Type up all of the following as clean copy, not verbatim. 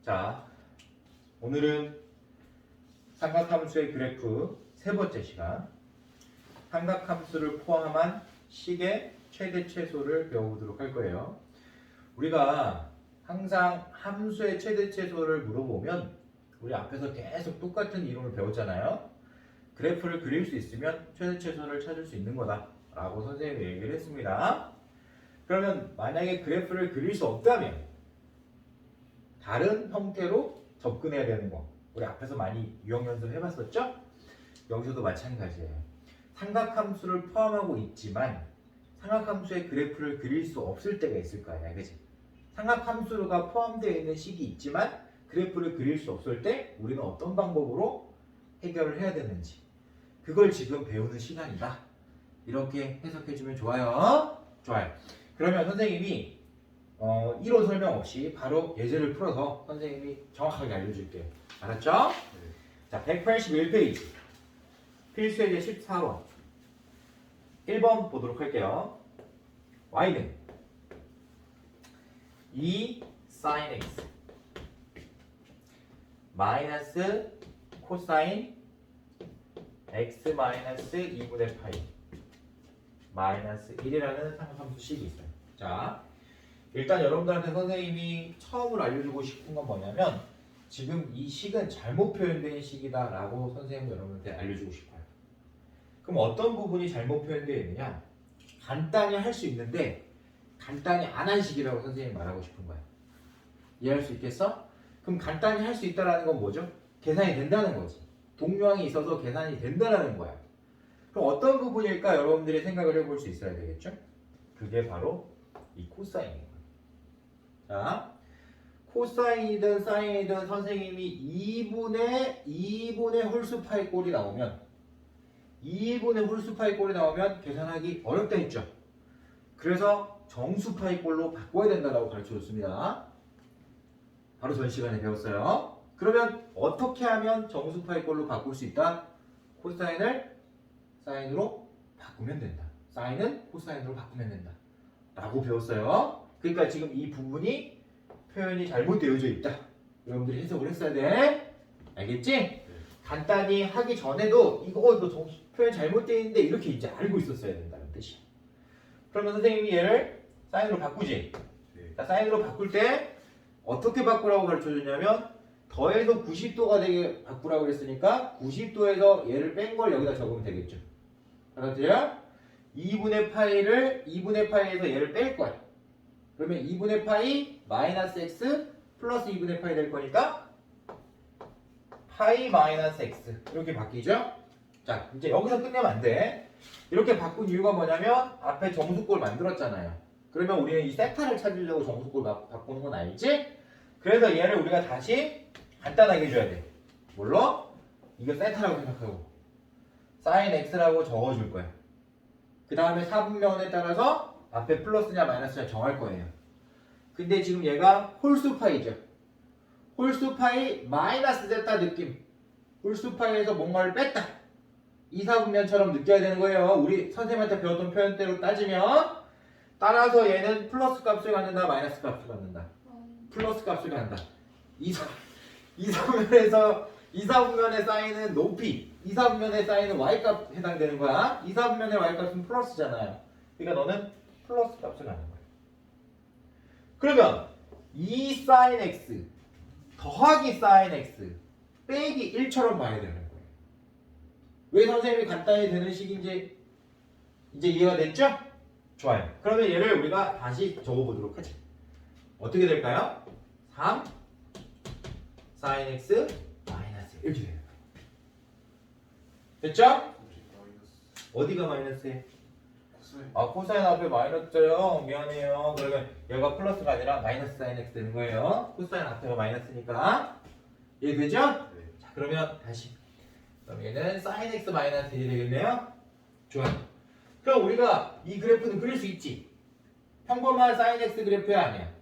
자, 오늘은 삼각함수의 그래프 세 번째 시간. 삼각함수를 포함한 식의 최대 최소를 배워보도록 할 거예요. 우리가 항상 함수의 최대 최소를 물어보면 우리 앞에서 계속 똑같은 이론을 배웠잖아요. 그래프를 그릴 수 있으면 최대 최소를 찾을 수 있는 거다 라고 선생님이 얘기를 했습니다. 그러면 만약에 그래프를 그릴 수 없다면 다른 형태로 접근해야 되는 거, 우리 앞에서 많이 유형 연습 해봤었죠? 여기서도 마찬가지예요. 삼각함수를 포함하고 있지만 삼각함수의 그래프를 그릴 수 없을 때가 있을 거 아니야, 그치? 삼각함수가 포함되어 있는 식이 있지만 그래프를 그릴 수 없을 때 우리는 어떤 방법으로 해결을 해야 되는지, 그걸 지금 배우는 시간이다. 이렇게 해석해주면 좋아요. 좋아요. 그러면 선생님이 1호 설명 없이 바로 예제를 풀어서 선생님이 정확하게 알려줄게요. 알았죠? 네. 자, 181페이지 필수예제 14번 1번 보도록 할게요. y는 2 sin x 마이너스 코사인 x 마이너스 2분의 파이 마이너스 1이라는 삼각함수식이 있어요. 자, 일단 여러분들한테 선생님이 처음으로 알려주고 싶은 건 뭐냐면 지금 이 식은 잘못 표현된 식이다 라고 선생님 여러분한테 알려주고 싶어요. 그럼 어떤 부분이 잘못 표현되어 있느냐? 간단히 할 수 있는데 간단히 안 한 식이라고 선생님이 말하고 싶은 거야. 이해할 수 있겠어? 그럼 간단히 할 수 있다는 건 뭐죠? 계산이 된다는 거지. 동요항이 있어서 계산이 된다는 거야. 그럼 어떤 부분일까 여러분들이 생각을 해볼 수 있어야 되겠죠? 그게 바로 이 코사인인 거예요. 자, 코사인이든 사인이든 선생님이 2분의 홀수 파이 꼴이 나오면 2분의 홀수 파이 꼴이 나오면 계산하기 어렵다 했죠. 그래서 정수 파이 꼴로 바꿔야 된다고 가르쳐줬습니다. 바로 전 시간에 배웠어요. 그러면 어떻게 하면 정수 파이 꼴로 바꿀 수 있다? 코사인을 사인으로 바꾸면 된다. 사인은 코사인으로 바꾸면 된다. 라고 배웠어요. 그러니까 지금 이 부분이 표현이 잘못되어져 있다. 여러분들이 해석을 했어야 돼. 알겠지? 네. 간단히 하기 전에도 이거 표현 잘못되어 있는데 이렇게 이제 알고 있었어야 된다는 뜻이야. 그러면 선생님이 얘를 사인으로 바꾸지. 네. 자, 사인으로 바꿀 때 어떻게 바꾸라고 가르쳐줬냐면 더해서 90도가 되게 바꾸라고 그랬으니까 90도에서 얘를 뺀 걸 여기다 적으면 되겠죠. 알았죠? 2분의 파이에서 얘를 뺄 거야. 그러면 2분의 파이 마이너스 x 플러스 2분의 파이 될 거니까 파이 마이너스 x 이렇게 바뀌죠? 자, 이제 여기서 끝내면 안 돼. 이렇게 바꾼 이유가 뭐냐면 앞에 정수꼴 만들었잖아요. 그러면 우리는 이 세타를 찾으려고 정수꼴 바꾸는 건 알지? 그래서 얘를 우리가 다시 간단하게 해줘야 돼. 뭘로? 이거 세타라고 생각하고 sin x라고 적어줄 거야. 그 다음에 4분면에 따라서 앞에 플러스냐 마이너스냐 정할 거예요. 근데 지금 얘가 홀수파이죠. 홀수파이 마이너스 세타 느낌. 홀수파이에서 뭔가를 뺐다. 2, 4분면처럼 느껴야 되는 거예요. 우리 선생님한테 배웠던 표현대로 따지면 따라서 얘는 플러스 값을 갖는다 마이너스 값을 갖는다. 플러스 값을 갖는다. 2, 4분면에 쌓이는 높이 2, 4분면에 쌓이는 y값 해당되는 거야. 2, 4분면의 y값은 플러스잖아요. 그러니까 너는 플러스 값을 갖는 거야. 그러면 2 sin x 더하기 sin x 빼기 1처럼 봐야 되는 거예요. 왜 선생님이 간단히 되는 식인지 이제 이해가 됐죠? 좋아요. 그러면 얘를 우리가 다시 적어보도록 하죠. 어떻게 될까요? 3 sin x 마이너스 이렇게 되는 거예요. 됐죠? 어디가 마이너스해? 코사인 앞에 마이너스죠. 미안해요. 그러면 얘가 플러스가 아니라 마이너스 사인 x 되는 거예요. 코사인 앞에가 마이너스니까. 이해되죠? 네. 자, 그러면 다시. 그럼 얘는 사인 x 마이너스 1이 되겠네요. 좋아요. 그럼 우리가 이 그래프는 그릴 수 있지. 평범한 사인 x 그래프야 아니야?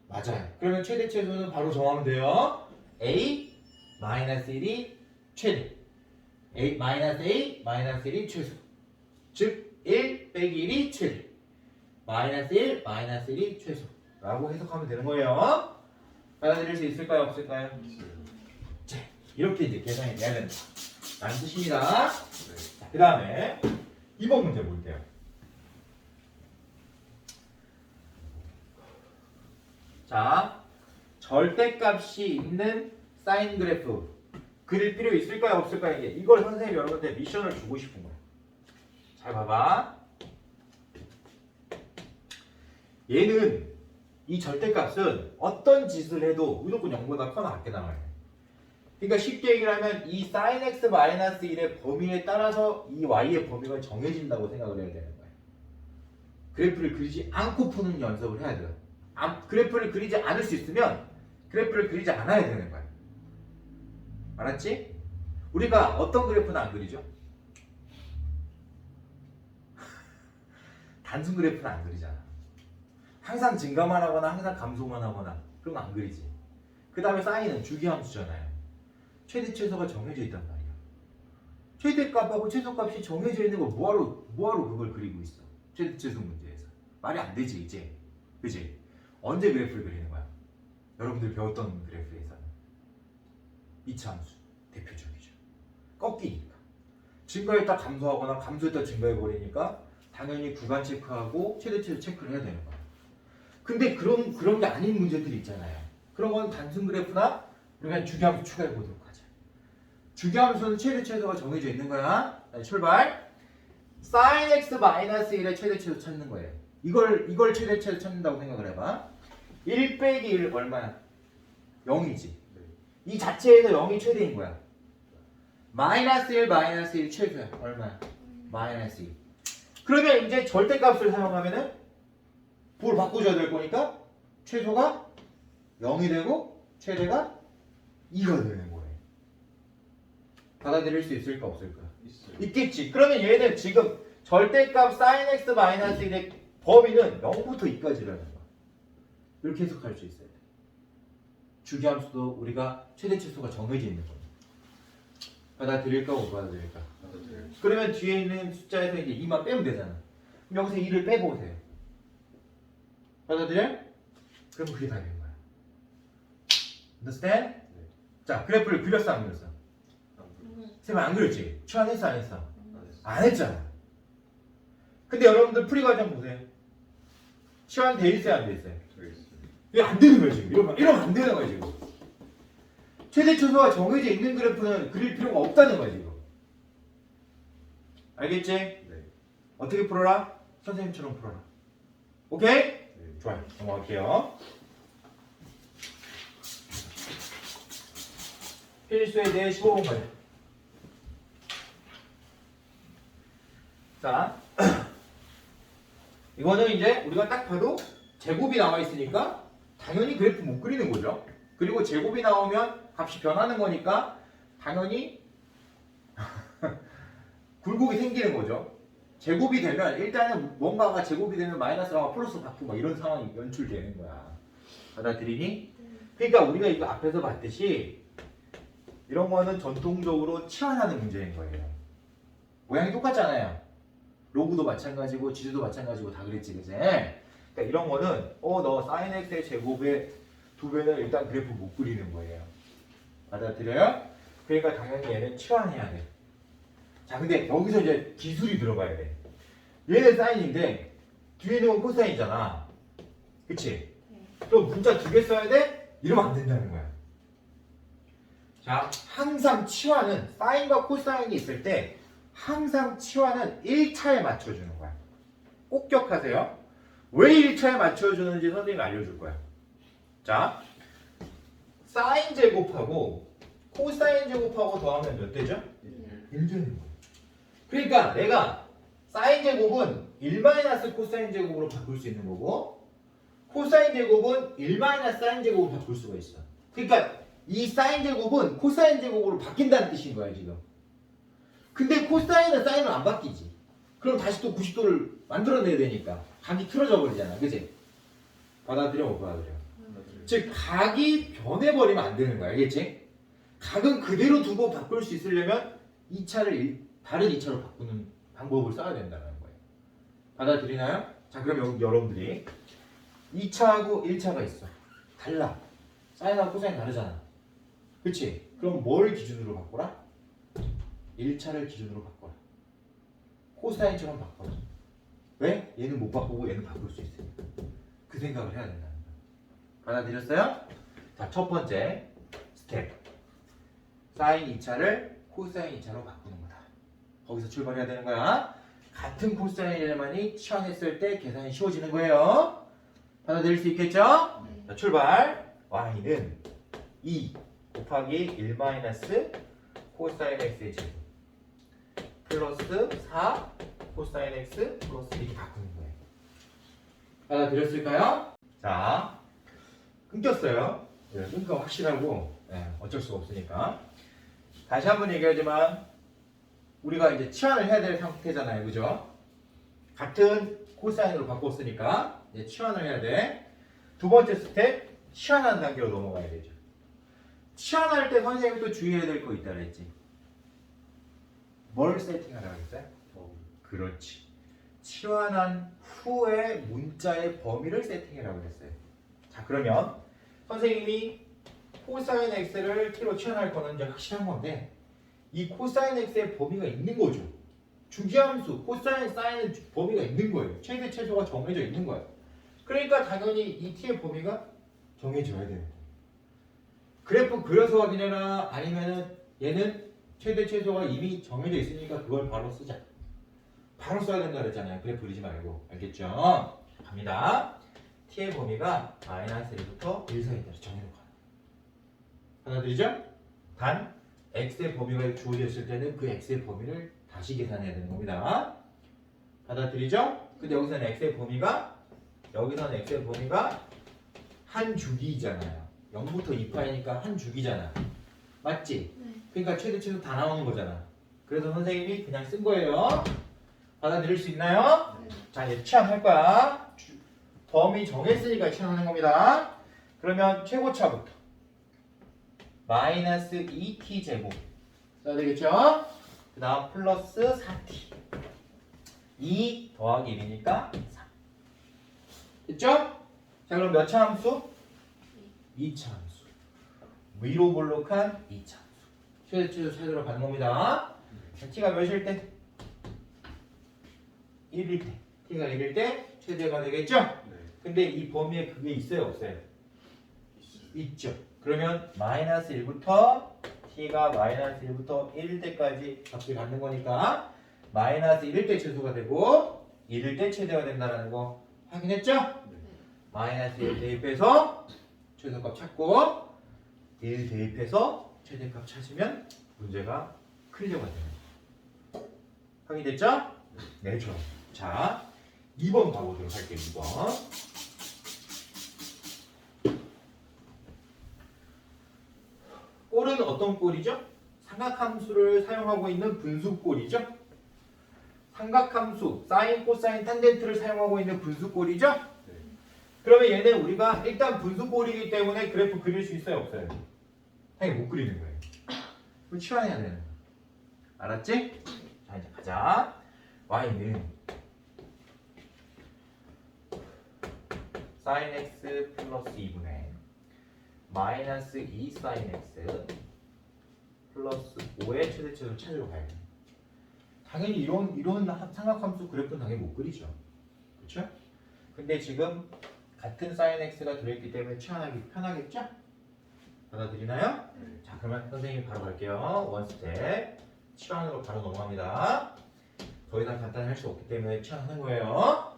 맞아요. 그러면 최대 최소는 바로 정하면 돼요. a 마이너스 1이 최대. a 마이너스 1이 최소. 즉 1 빼기 1이 최대. 마이너스 1, 마이너스 1이 최소. 라고 해석하면 되는 거예요. 받아들일 수 있을까요? 없을까요? 자, 이렇게 이제 계산이 돼야 된다. 라는 뜻입니다. 자, 그 다음에 2번 문제 볼게요. 자, 절대값이 있는 사인 그래프 그릴 필요 있을까요? 없을까요? 이걸 선생님이 여러분들 미션을 주고 싶은 거예요. 잘 봐봐. 얘는 이 절대값은 어떤 짓을 해도 무조건 0보다 커나 같게 나와요. 그러니까 쉽게 얘기를 하면 이 sin x 마이너스 1의 범위에 따라서 이 y의 범위가 정해진다고 생각을 해야 되는 거예요. 그래프를 그리지 않고 푸는 연습을 해야 돼요. 그래프를 그리지 않을 수 있으면 그래프를 그리지 않아야 되는 거예요. 알았지? 우리가 어떤 그래프는 안 그리죠? 단순 그래프는 안 그리잖아. 항상 증가만 하거나 항상 감소만 하거나 그런 거 안 그리지. 그 다음에 사인은 주기함수잖아요. 최대 최소가 정해져 있단 말이야. 최대값하고 최소값이 정해져 있는 거 뭐하러 그걸 그리고 있어? 최대 최소 문제에서 말이 안 되지 이제. 그지? 언제 그래프를 그리는 거야? 여러분들 배웠던 그래프에서는 이차함수 대표적이죠. 꺾이니까 증가했다 감소하거나 감소했다 증가해버리니까 당연히 구간 체크하고 최대 최소 체크를 해야 되는 거야. 근데 그런 게 아닌 문제들이 있잖아요. 그런 건 단순 그래프나 우리가 주기함수 추가해 보도록 하자. 주기함수는 최대 최소가 정해져 있는 거야. 출발. sin x 마이너스 1의 최대 최소 찾는 거예요. 이걸 최대 최소 찾는다고 생각을 해봐. 1 빼기 1 얼마야? 0이지. 이 자체에서 0이 최대인 거야. 마이너스 1 최소야. 얼마야? 마이너스 2. 그러면 이제 절대값을 사용하면은 부호를 바꿔줘야 될 거니까 최소가 0이 되고 최대가 2가 되는 거예요. 받아들일 수 있을까 없을까? 있겠지. 그러면 얘는 지금 절대값 sin x 마이너스 1의 범위는 0부터 2까지라는 거야. 이렇게 해석할 수 있어야 돼. 주기함수도 우리가 최대 최소가 정해져 있는 거야. 받아들일까 못 받아들일까? 그러면 뒤에 있는 숫자에서 이제 2만 빼면 되잖아. 그럼 여기서 2를 빼고 오세요. 받아들여? 그럼 그게 다 되는 거야. understand? 네. 자, 그래프를 그렸어 안 그렸어? 쌤 안 그렸지? 추안했어 안 했어? 안 했잖아. 근데 여러분들 풀이 과정 보세요. 추안 돼 있어요 안 돼 있어요? 이게 안 되는 거야 지금. 이러면 안 되는 거야 지금. 최대 최소가 정해져 있는 그래프는 그릴 필요가 없다는 거야 지금. 알겠지? 네. 어떻게 풀어라? 선생님처럼 풀어라. 오케이? 네. 좋아요. 넘어갈게요. 필수에 대해 15번 가자. 자, 이거는 이제 우리가 딱 봐도 제곱이 나와 있으니까 당연히 그래프 못 그리는 거죠. 그리고 제곱이 나오면 값이 변하는 거니까 당연히 굴곡이 생기는 거죠. 제곱이 되면 일단은 뭔가가 제곱이 되면 마이너스랑 플러스 바꾸고 막 이런 상황이 연출되는 거야. 받아들이니? 그러니까 우리가 이거 앞에서 봤듯이 이런 거는 전통적으로 치환하는 문제인 거예요. 모양이 똑같잖아요. 로그도 마찬가지고 지수도 마찬가지고 다 그랬지, 그제? 그러니까 이런 거는 너 sin x의 제곱의 2배는 일단 그래프 못 그리는 거예요. 받아들여요? 그러니까 당연히 얘는 치환해야 돼. 자, 근데 여기서 이제 기술이 들어가야 돼. 얘는 사인인데 뒤에 있는 건 코사인이잖아. 그치? 또 문자 2개 써야 돼? 이러면 안 된다는 거야. 자, 항상 치환은 사인과 코사인이 있을 때 항상 치환은 1차에 맞춰주는 거야. 꼭 기억하세요. 왜 1차에 맞춰주는지 선생님이 알려줄 거야. 자, 사인 제곱하고 코사인 제곱하고 더하면 몇 되죠? 1 되는 거야. 그러니까 내가 사인 제곱은 1 코사인 제곱으로 바꿀 수 있는 거고 코사인 제곱은 1 사인 제곱으로 바꿀 수가 있어. 그러니까 이 사인 제곱은 코사인 제곱으로 바뀐다는 뜻인 거야 지금. 근데 코사인은 사인은 안 바뀌지. 그럼 다시 또 90도를 만들어내야 되니까 각이 틀어져 버리잖아. 그치? 받아들여 못 받아들여? 즉 각이 변해버리면 안 되는 거야. 알겠지? 각은 그대로 두고 바꿀 수 있으려면 2차를 다른 2차로 바꾸는 방법을 써야 된다는 거예요. 받아들이나요? 자, 그럼 여기 여러분들이 2차하고 1차가 있어. 달라. 사인하고 코사인 다르잖아. 그치? 그럼 뭘 기준으로 바꿔라? 1차를 기준으로 바꿔라. 코사인처럼 바꿔라. 왜? 얘는 못 바꾸고 얘는 바꿀 수 있으니까. 그 생각을 해야 된다는 거야. 받아들였어요? 자, 첫 번째 스텝. 사인 2차를 코사인 2차로 바꾸는 거다. 거기서 출발해야 되는 거야. 같은 코사인에만이 치환했을 때 계산이 쉬워지는 거예요. 받아들일 수 있겠죠? 네. 자, 출발. y는 2 곱하기 1 마이너스 코사인 x의 제곱 플러스 4 코사인 x 플러스 이렇게 바꾸는 거예요. 받아들였을까요? 자, 끊겼어요. 네, 끊겨 확실하고 어쩔 수가 없으니까. 다시 한번 얘기하지만 우리가 이제 치환을 해야 될 상태잖아요. 그죠? 같은 코사인으로 바꿨으니까 이제 치환을 해야 돼. 두 번째 스텝, 치환하는 단계로 넘어가야 되죠. 치환할 때 선생님이 또 주의해야 될 거 있다 그랬지. 뭘 세팅하라고 했어요? 그렇지. 치환한 후에 문자의 범위를 세팅해라고 했어요. 자, 그러면 선생님이 코사인 x를 t로 치환할 거는 이제 확실한 건데 이 코사인 x의 범위가 있는 거죠. 주기함수 코사인 사인은 범위가 있는 거예요. 최대 최소가 정해져 있는 거예요. 그러니까 당연히 이 t의 범위가 정해져야 되는 거예요. 그래프 그려서 확인해라. 아니면은 얘는 최대 최소가 이미 정해져 있으니까 그걸 바로 쓰자. 바로 써야 된다 그랬잖아요. 그래프 그리지 말고. 알겠죠? 갑니다. t의 범위가 마이너스 1부터 1 사이에 따라 정해놓고 받아들이죠? 단 x의 범위가 주어져 있을 때는 그 x의 범위를 다시 계산해야 되는 겁니다. 받아들이죠? 근데 여기서는 x의 범위가 한 주기잖아요. 0부터 2파이니까 한 주기잖아. 맞지? 네. 그러니까 최대 최소 다 나오는 거잖아. 그래서 선생님이 그냥 쓴 거예요. 받아들일 수 있나요? 네. 자, 이제 치환할 거야. 범위 정했으니까 치환하는 겁니다. 그러면 최고차부터 마이너스 2t 제곱 써야 되겠죠? 그 다음 플러스 4t 2 더하기 1이니까 3 됐죠? 자, 그럼 몇 차 함수? 2차 함수. 위로 볼록한 2차 함수. 최대 최소 찾으러 가는 겁니다. 자, t가 몇일 때? 1일 때. t가 1일 때 최대가 되겠죠? 근데 이 범위에 그게 있어요, 없어요? 있죠. 그러면 마이너스 1부터 t가 마이너스 1부터 1일 때까지 값이 갖는 거니까 마이너스 1일 때 최소가 되고 1일 때 최대가 된다는 거 확인했죠? 마이너스 1 대입해서 최소값 찾고 1 대입해서 최대값 찾으면 문제가 클리어가 돼요. 확인됐죠? 네, 좋아요. 자, 2번 가보도록 할게요. 2번. 꼴은 어떤 꼴이죠? 삼각함수를 사용하고 있는 분수꼴이죠? 삼각함수, 사인, 코사인, 탄젠트를 사용하고 있는 분수꼴이죠? 그러면 얘는 우리가 일단 분수꼴이기 때문에 그래프 그릴 수 있어요? 없어요? 당연히 못 그리는 거예요. 그럼 치환해야 되는 거야. 알았지? 자, 이제 가자. y는 sin x 플러스 2분의 마이너스 2 sin x 플러스 5의 최대치를 찾으러 가야 돼. 당연히 이런 삼각함수 그래프는 당연히 못 그리죠. 그렇죠? 근데 지금 같은 sin x가 들어있기 때문에 치환하기 편하겠죠? 받아들이나요? 자, 그러면 선생님이 바로 갈게요. 원 스텝 치환으로 바로 넘어갑니다. 더 이상 간단히 할 수 없기 때문에 치환하는 거예요.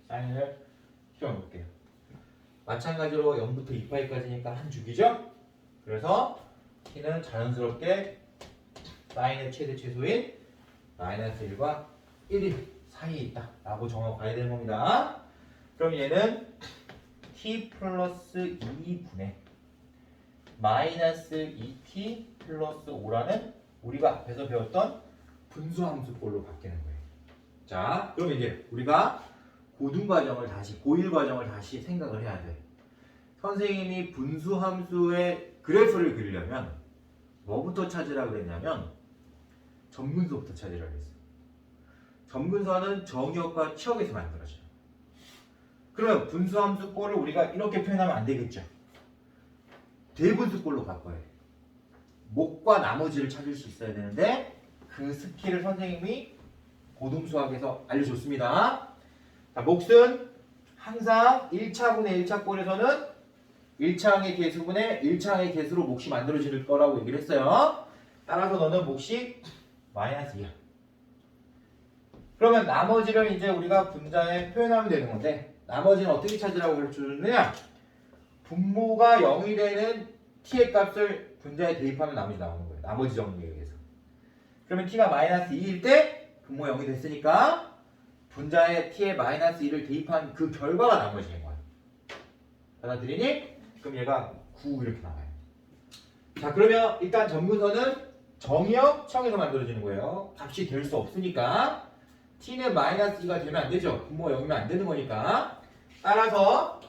사인을 키워놓을게요. 마찬가지로 0부터 2파이까지니까 한 주기죠? 그래서 t는 자연스럽게 사인의 최대 최소인 마이너스 1과 1이 사이에 있다 라고 정하고 가야 되는 겁니다. 그럼 얘는 t 플러스 2분의 마이너스 2t 플러스 5라는 우리가 앞에서 배웠던 분수함수꼴로 바뀌는 거예요. 자, 그럼 이제 우리가 고등 과정을 다시, 고1 과정을 다시 생각을 해야 돼. 선생님이 분수함수의 그래프를 그리려면 뭐부터 찾으라고 그랬냐면 점근수부터 찾으라고 했어요. 점근수는 정역과 치역에서 만들어져요. 그러면 분수함수 꼴을 우리가 이렇게 표현하면 안 되겠죠. 대분수꼴로 갈 거예요. 목과 나머지를 찾을 수 있어야 되는데 그 스킬을 선생님이 고등수학에서 알려줬습니다. 자, 몫은 항상 1차분의 1차꼴에서는 1차항의 개수분의 1차항의 개수로 몫이 만들어질 거라고 얘기를 했어요. 따라서 너는 몫이 마이너스 2야. 그러면 나머지를 이제 우리가 분자에 표현하면 되는 건데 나머지는 어떻게 찾으라고 가르쳐줬느냐? 분모가 0이 되는 t의 값을 분자에 대입하면 나머지 나오는 거예요. 나머지 정리에 의해서. 그러면 t가 마이너스 2일 때 분모 0이 됐으니까 분자에 t의 마이너스 2를 대입한 그 결과가 나머지인 거야. 받아들이니? 그럼 얘가 9 이렇게 나와요. 자, 그러면 일단 점근선은 정의역청에서 만들어지는 거예요. 값이 될 수 없으니까 t는 마이너스 2가 되면 안 되죠. 분모 0이면 안 되는 거니까. 따라서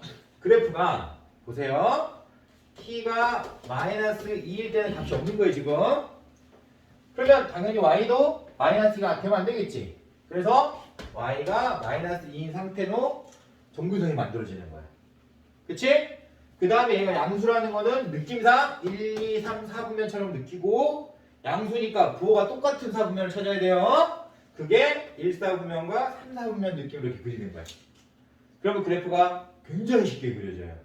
그래프가 보세요. t가 마이너스 2일 때는 값이 없는 거예요, 지금. 그러면 당연히 y도 마이너스 2가 되면 안 되겠지. 그래서 y가 마이너스 2인 상태로 점근선이 만들어지는 거야. 그치? 그 다음에 얘가 양수라는 거는 느낌상 1, 2, 3, 4분면처럼 느끼고 양수니까 부호가 똑같은 4분면을 찾아야 돼요. 그게 1, 4분면과 3, 4분면 느낌으로 이렇게 그리는 거야. 그러면 그래프가 굉장히 쉽게 그려져요.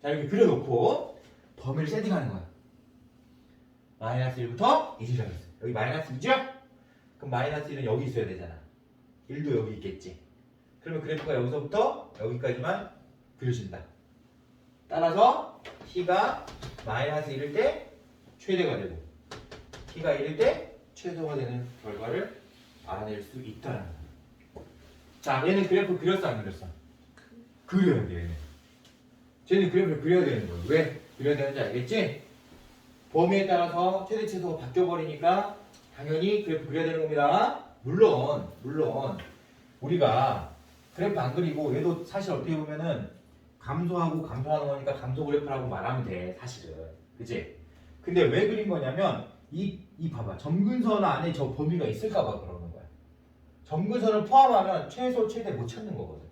자, 이렇게 그려놓고 범위를 세팅하는 거야. 마이너스 1부터 1이라고 했어. 여기 마이너스 2죠? 그럼 마이너스 1은 여기 있어야 되잖아. 1도 여기 있겠지. 그러면 그래프가 여기서부터 여기까지만 그려진다. 따라서 t가 마이너스 1일 때 최대가 되고 t가 1일 때 최소가 되는 결과를 알아낼 수 있다는 거예요. 자, 얘는 그래프 그렸어 안 그렸어? 그려야 돼, 얘는. 쟤는 그래프를 그려야 되는 거예요. 왜 그려야 되는지 알겠지? 범위에 따라서 최대 최소가 바뀌어버리니까 당연히 그래프 그려야 되는 겁니다. 물론 우리가 그래프 안 그리고 얘도 사실 어떻게 보면은 감소하고 감소하는 거니까 감소 그래프라고 말하면 돼, 사실은. 그치? 근데 왜 그린 거냐면 이 봐봐. 점근선 안에 저 범위가 있을까 봐 그러는 거야. 점근선을 포함하면 최소 최대 못 찾는 거거든.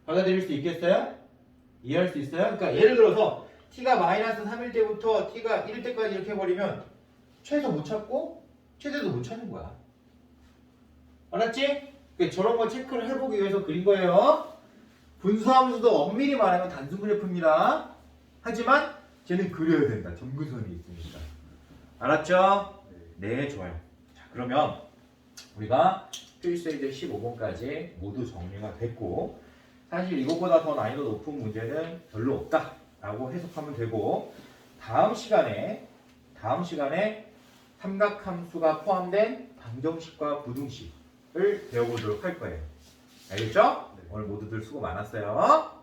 받아들일 수 있겠어요? 이해할 수 있어요? 그러니까 예를 들어서 t가 마이너스 3일 때부터 t가 1일 때까지 이렇게 해버리면 최소 못 찾고 최대도 못 찾는 거야. 알았지? 그러니까 저런 거 체크를 해보기 위해서 그린 거예요. 분수함수도 엄밀히 말하면 단순 그래프입니다. 하지만 쟤는 그려야 된다. 점근선이 있으니까. 알았죠? 네, 좋아요. 자, 그러면 우리가 필수 이제 15번까지 모두 정리가 됐고 사실 이것보다 더 난이도 높은 문제는 별로 없다라고 해석하면 되고 다음 시간에 삼각함수가 포함된 방정식과 부등식을 배워보도록 할 거예요. 알겠죠? 오늘 모두들 수고 많았어요.